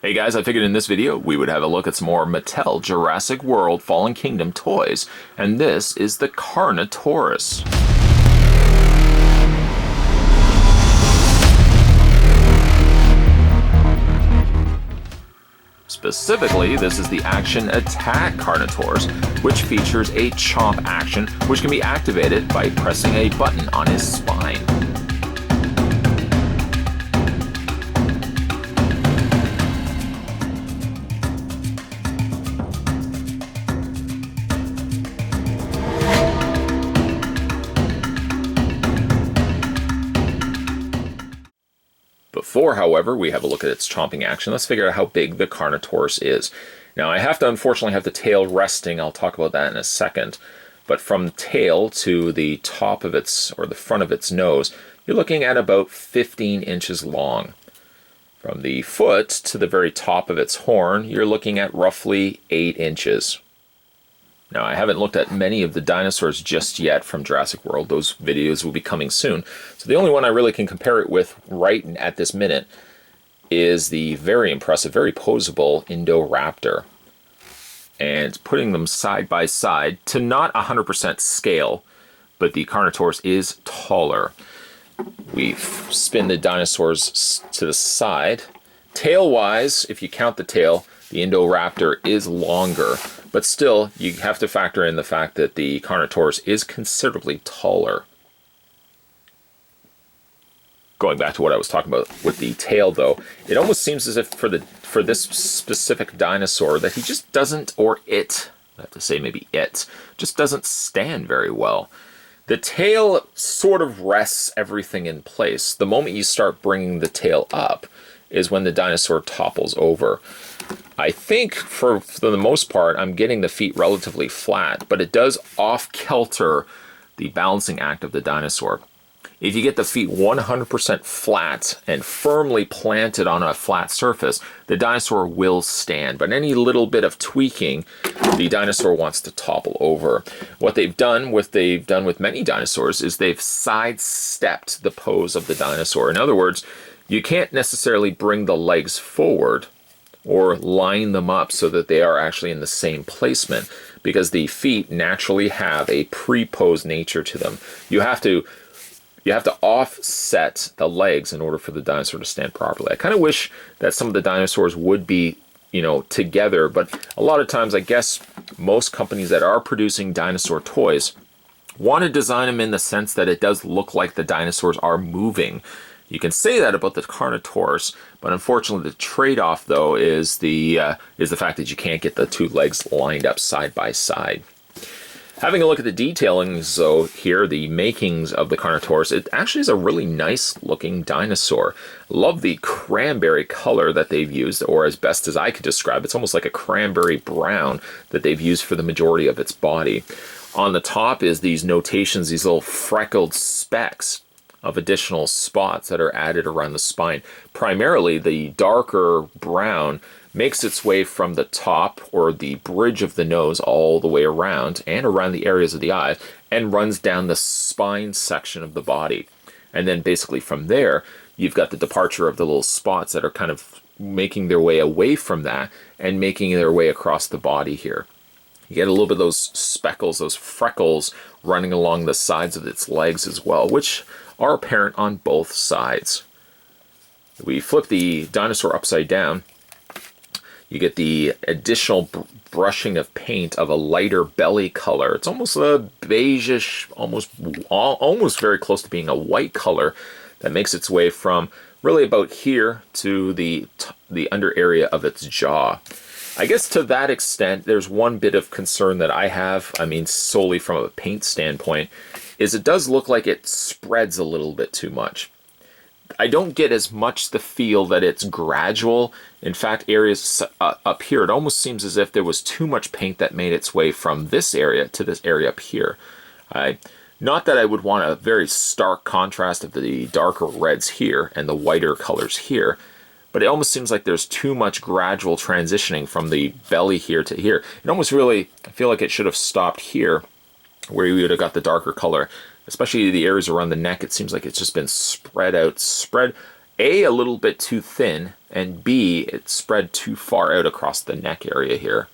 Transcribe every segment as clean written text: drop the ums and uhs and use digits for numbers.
Hey guys, I figured in this video we would have a look at some more Mattel Jurassic World Fallen Kingdom toys, and this is the Carnotaurus. Specifically, this is the Action Attack Carnotaurus, which features a chomp action which can be activated by pressing a button on his spine. Before, however, we have a look at its chomping action, let's figure out how big the Carnotaurus is. Now, I have to unfortunately have the tail resting. I'll talk about that in a second. But from the tail to the top of its, or the front of its nose, you're looking at about 15 inches long. From the foot to the very top of its horn, you're looking at roughly 8 inches. Now, I haven't looked at many of the dinosaurs just yet from Jurassic World. Those videos will be coming soon. So the only one I really can compare it with right at this minute is the very impressive, very poseable Indoraptor. And putting them side by side to not 100% scale, but the Carnotaurus is taller. We spin the dinosaurs to the side. Tail-wise, if you count the tail, the Indoraptor is longer, but still, you have to factor in the fact that the Carnotaurus is considerably taller. Going back to what I was talking about with the tail, though, it almost seems as if for this specific dinosaur that he just doesn't, or it, I have to say maybe it, just doesn't stand very well. The tail sort of rests everything in place. The moment you start bringing the tail up is when the dinosaur topples over. I think for the most part, I'm getting the feet relatively flat, but it does off-kilter the balancing act of the dinosaur. If you get the feet 100% flat and firmly planted on a flat surface, the dinosaur will stand. But any little bit of tweaking, the dinosaur wants to topple over. What they've done with many dinosaurs is they've sidestepped the pose of the dinosaur. In other words, you can't necessarily bring the legs forward or line them up so that they are actually in the same placement, because the feet naturally have a pre-posed nature to them. You have to offset the legs in order for the dinosaur to stand properly. I kind of wish that some of the dinosaurs would be, together, but a lot of times I guess most companies that are producing dinosaur toys want to design them in the sense that it does look like the dinosaurs are moving. You can say that about the Carnotaurus, but unfortunately the trade-off, though, is the fact that you can't get the two legs lined up side by side. Having a look at the detailings, though, here, the makings of the Carnotaurus, it actually is a really nice-looking dinosaur. Love the cranberry color that they've used, or as best as I could describe, it's almost like a cranberry brown that they've used for the majority of its body. On the top is these notations, these little freckled specks of additional spots that are added around the spine. Primarily, the darker brown makes its way from the top or the bridge of the nose all the way around and around the areas of the eyes and runs down the spine section of the body. And then basically from there, you've got the departure of the little spots that are kind of making their way away from that and making their way across the body here. You get a little bit of those speckles, those freckles running along the sides of its legs as well, which are apparent on both sides. We flip the dinosaur upside down. You get the additional brushing of paint of a lighter belly color. It's almost a beigeish, almost very close to being a white color that makes its way from really about here to the under area of its jaw. I guess to that extent, there's one bit of concern that I have, solely from a paint standpoint, is it does look like it spreads a little bit too much. I don't get as much the feel that it's gradual. In fact, areas up here, it almost seems as if there was too much paint that made its way from this area to this area up here. Not that I would want a very stark contrast of the darker reds here and the whiter colors here, but it almost seems like there's too much gradual transitioning from the belly here to here. It almost really, I feel like it should have stopped here, where you would have got the darker color, especially the areas around the neck. It seems like it's just been spread out, A little bit too thin, and B, it's spread too far out across the neck area here.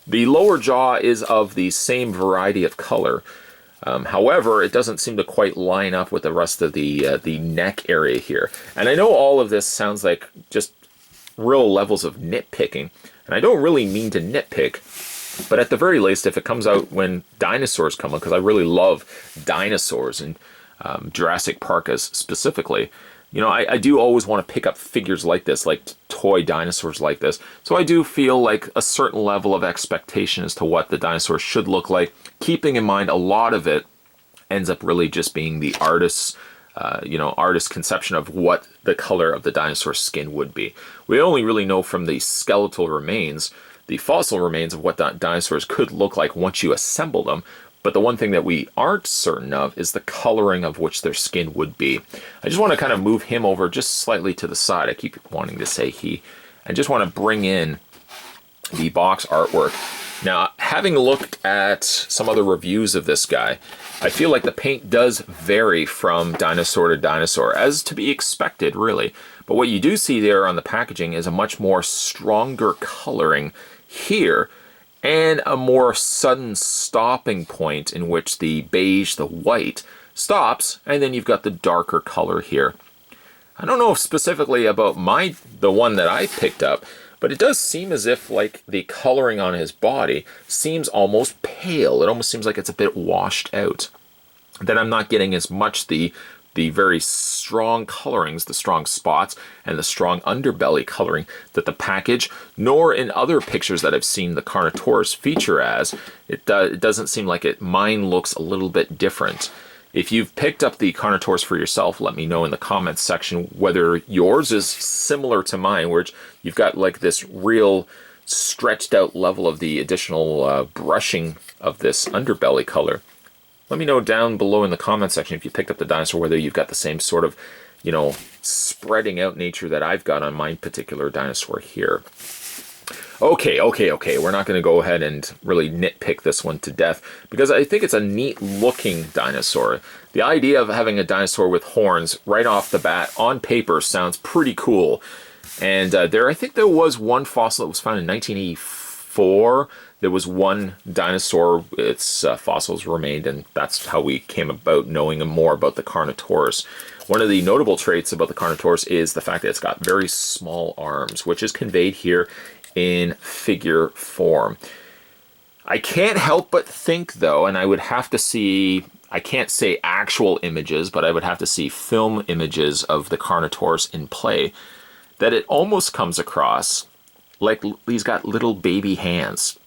The lower jaw is of the same variety of color. However, it doesn't seem to quite line up with the rest of the neck area here. And I know all of this sounds like just real levels of nitpicking, and I don't really mean to nitpick, but at the very least, if it comes out when dinosaurs come out, because I really love dinosaurs and Jurassic Park as specifically, you know, I do always want to pick up figures like this, like toy dinosaurs like this. So I do feel like a certain level of expectation as to what the dinosaur should look like, keeping in mind a lot of it ends up really just being the artist's, artist's conception of what the color of the dinosaur skin would be. We only really know from the skeletal remains, the fossil remains of what dinosaurs could look like once you assemble them. But the one thing that we aren't certain of is the coloring of which their skin would be. I just want to kind of move him over just slightly to the side. I keep wanting to say he. I just want to bring in the box artwork. Now, having looked at some other reviews of this guy, I feel like the paint does vary from dinosaur to dinosaur, as to be expected, really. But what you do see there on the packaging is a much more stronger coloring here, and a more sudden stopping point in which the beige, the white, stops, and then you've got the darker color here. I don't know specifically about the one that I picked up, but it does seem as if like the coloring on his body seems almost pale. It almost seems like it's a bit washed out. That I'm not getting as much the very strong colorings, the strong spots, and the strong underbelly coloring that the package, nor in other pictures that I've seen the Carnotaurus feature as. It doesn't seem like it. Mine looks a little bit different. If you've picked up the Carnotaurus for yourself, let me know in the comments section whether yours is similar to mine, where you've got like this real stretched out level of the additional brushing of this underbelly color. Let me know down below in the comment section if you picked up the dinosaur, whether you've got the same sort of, you know, spreading out nature that I've got on my particular dinosaur here. Okay. We're not going to go ahead and really nitpick this one to death, because I think it's a neat looking dinosaur. The idea of having a dinosaur with horns right off the bat on paper sounds pretty cool. And I think there was one fossil that was found in 1984. There was one dinosaur, its fossils remained, and that's how we came about knowing more about the Carnotaurus. One of the notable traits about the Carnotaurus is the fact that it's got very small arms, which is conveyed here in figure form. I can't help but think, though, and I would have to see, I can't say actual images, but I would have to see film images of the Carnotaurus in play, that it almost comes across like he's got little baby hands.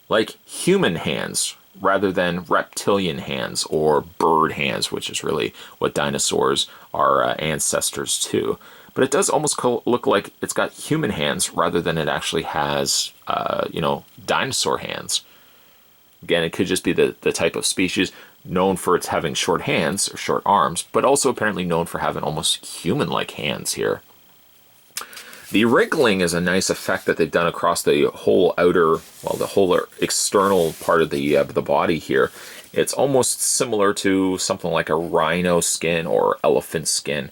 Like human hands rather than reptilian hands or bird hands, which is really what dinosaurs are ancestors to. But it does almost look like it's got human hands rather than it actually has, dinosaur hands. Again, it could just be the type of species known for its having short hands or short arms, but also apparently known for having almost human-like hands here. The wrinkling is a nice effect that they've done across the whole the whole external part of the body here. It's almost similar to something like a rhino skin or elephant skin,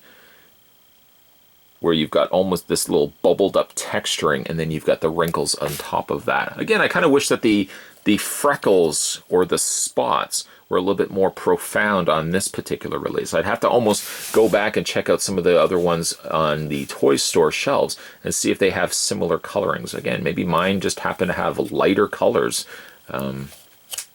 where you've got almost this little bubbled up texturing, and then you've got the wrinkles on top of that. Again, I kind of wish that the freckles or the spots were a little bit more profound on this particular release. I'd have to almost go back and check out some of the other ones on the toy store shelves and see if they have similar colorings. Again, maybe mine just happen to have lighter colors.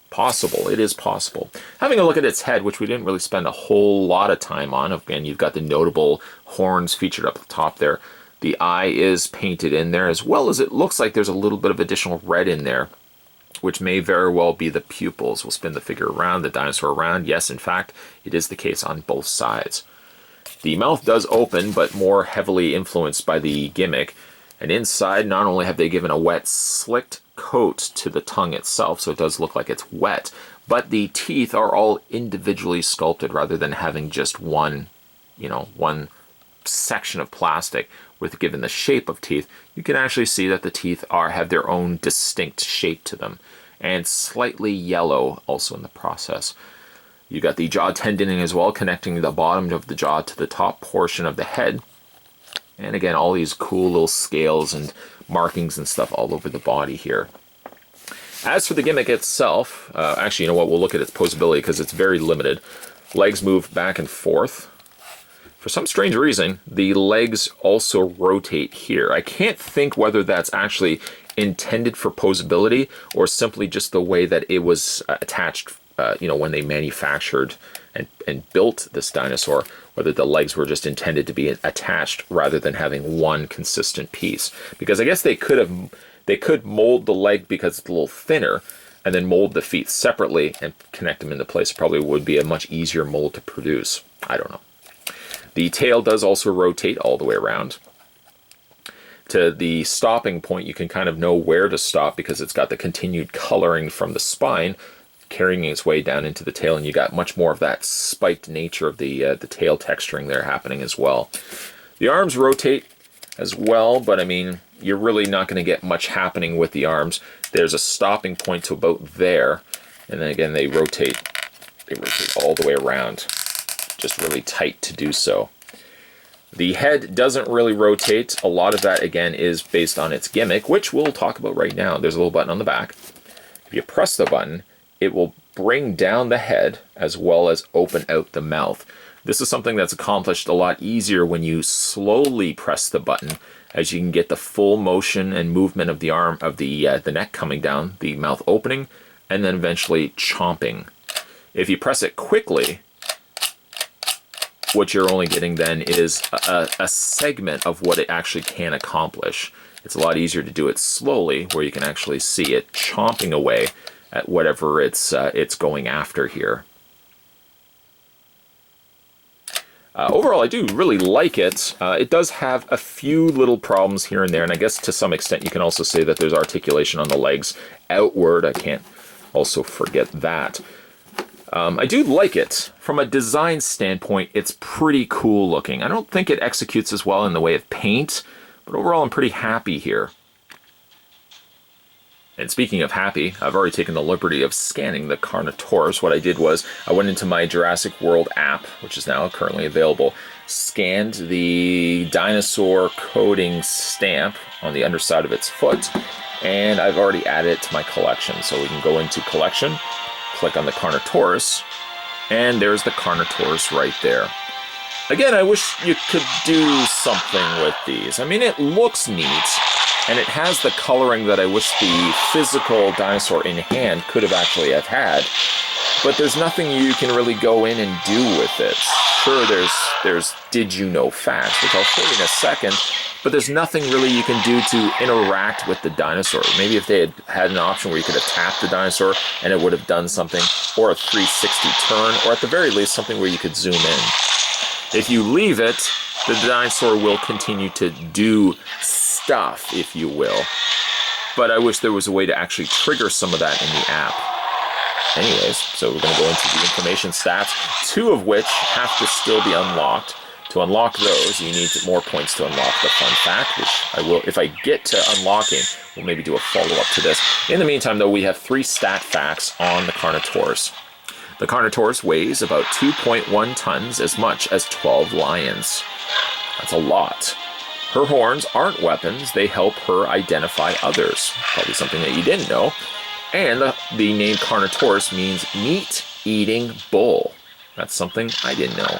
Possible. It is possible. Having a look at its head, which we didn't really spend a whole lot of time on. Again, you've got the notable horns featured up the top there. The eye is painted in there, as well as it looks like there's a little bit of additional red in there, which may very well be the pupils. We'll spin the figure around, the dinosaur around. Yes, in fact, it is the case on both sides. The mouth does open, but more heavily influenced by the gimmick. And inside, not only have they given a wet, slicked coat to the tongue itself, so it does look like it's wet, but the teeth are all individually sculpted rather than having just one section of plastic with given the shape of teeth. You can actually see that the teeth have their own distinct shape to them, and slightly yellow also in the process. You got the jaw tendoning as well, connecting the bottom of the jaw to the top portion of the head. And again, all these cool little scales and markings and stuff all over the body here. As for the gimmick itself, actually, you know what, we'll look at its poseability because it's very limited. Legs move back and forth. For some strange reason, the legs also rotate here. I can't think whether that's actually intended for poseability or simply just the way that it was attached, you know, when they manufactured and built this dinosaur, whether the legs were just intended to be attached rather than having one consistent piece. Because I guess they could mold the leg because it's a little thinner and then mold the feet separately and connect them into place. Probably would be a much easier mold to produce. I don't know. The tail does also rotate all the way around. To the stopping point, you can kind of know where to stop because it's got the continued coloring from the spine carrying its way down into the tail, and you got much more of that spiked nature of the tail texturing there happening as well. The arms rotate as well, but I mean, you're really not going to get much happening with the arms. There's a stopping point to about there, and then again they rotate all the way around. Just really tight to do so. The head doesn't really rotate. A lot of that, again, is based on its gimmick, which we'll talk about right now. There's a little button on the back. If you press the button, it will bring down the head as well as open out the mouth. This is something that's accomplished a lot easier when you slowly press the button, as you can get the full motion and movement of the arm, of the neck coming down, the mouth opening, and then eventually chomping. If you press it quickly, what you're only getting then is a segment of what it actually can accomplish. It's a lot easier to do it slowly, where you can actually see it chomping away at whatever it's going after here. Overall, I do really like it. It does have a few little problems here and there, and I guess to some extent you can also say that there's articulation on the legs outward. I can't also forget that. I do like it. From a design standpoint, it's pretty cool looking. I don't think it executes as well in the way of paint, but overall I'm pretty happy here. And speaking of happy, I've already taken the liberty of scanning the Carnotaurus. What I did was I went into my Jurassic World app, which is now currently available, scanned the dinosaur coding stamp on the underside of its foot, and I've already added it to my collection. So we can go into collection, click on the Carnotaurus, and there's the Carnotaurus right there. Again, I wish you could do something with these. I mean, it looks neat, and it has the coloring that I wish the physical dinosaur in hand could have actually have had, but there's nothing you can really go in and do with it. Sure, there's did you know facts, which I'll show you in a second, but there's nothing really you can do to interact with the dinosaur. Maybe if they had had an option where you could have tapped the dinosaur and it would have done something, or a 360 turn, or at the very least something where you could zoom in. If you leave it, the dinosaur will continue to do stuff, if you will. But I wish there was a way to actually trigger some of that in the app. Anyways, so we're going to go into the information stats, 2 of which have to still be unlocked. To unlock those, you need more points to unlock the fun fact, which I will, if I get to unlocking, we'll maybe do a follow-up to this. In the meantime, though, we have 3 stat facts on the Carnotaurus. The Carnotaurus weighs about 2.1 tons, as much as 12 lions. That's a lot. Her horns aren't weapons, they help her identify others. Probably something that you didn't know. And the name Carnotaurus means meat-eating bull. That's something I didn't know.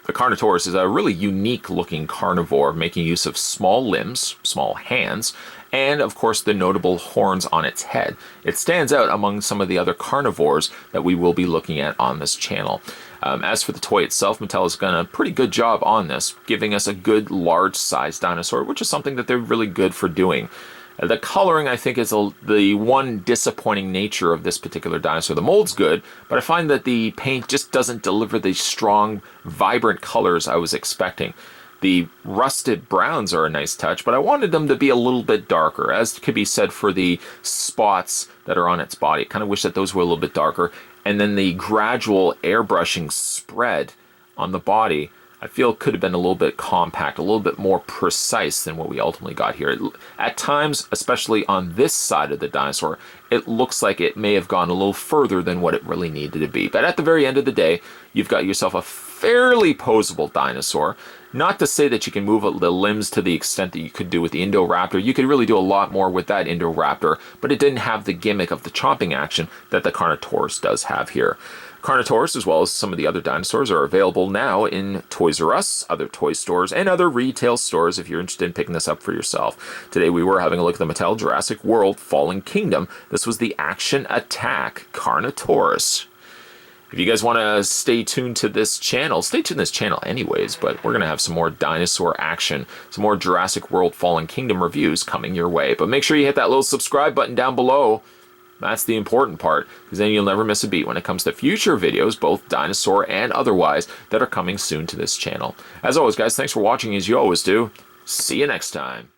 The Carnotaurus is a really unique-looking carnivore, making use of small limbs, small hands, and of course the notable horns on its head. It stands out among some of the other carnivores that we will be looking at on this channel. As for the toy itself, Mattel has done a pretty good job on this, giving us a good large-sized dinosaur, which is something that they're really good for doing. The coloring, I think, is the one disappointing nature of this particular dinosaur. The mold's good, but I find that the paint just doesn't deliver the strong, vibrant colors I was expecting. The rusted browns are a nice touch, but I wanted them to be a little bit darker, as could be said for the spots that are on its body. I kind of wish that those were a little bit darker. And then the gradual airbrushing spread on the body, I feel it could have been a little bit compact, a little bit more precise than what we ultimately got here. At times, especially on this side of the dinosaur, it looks like it may have gone a little further than what it really needed to be. But at the very end of the day, you've got yourself a fairly posable dinosaur. Not to say that you can move the limbs to the extent that you could do with the Indoraptor. You could really do a lot more with that Indoraptor, but it didn't have the gimmick of the chomping action that the Carnotaurus does have here. Carnotaurus, as well as some of the other dinosaurs, are available now in Toys R Us, other toy stores, and other retail stores if you're interested in picking this up for yourself. Today we were having a look at the Mattel Jurassic World Fallen Kingdom. This was the Action Attack Carnotaurus. If you guys want to stay tuned to this channel, stay tuned to this channel anyways, but we're going to have some more dinosaur action, some more Jurassic World Fallen Kingdom reviews coming your way. But make sure you hit that little subscribe button down below. That's the important part, because then you'll never miss a beat when it comes to future videos, both dinosaur and otherwise, that are coming soon to this channel. As always, guys, thanks for watching as you always do. See you next time.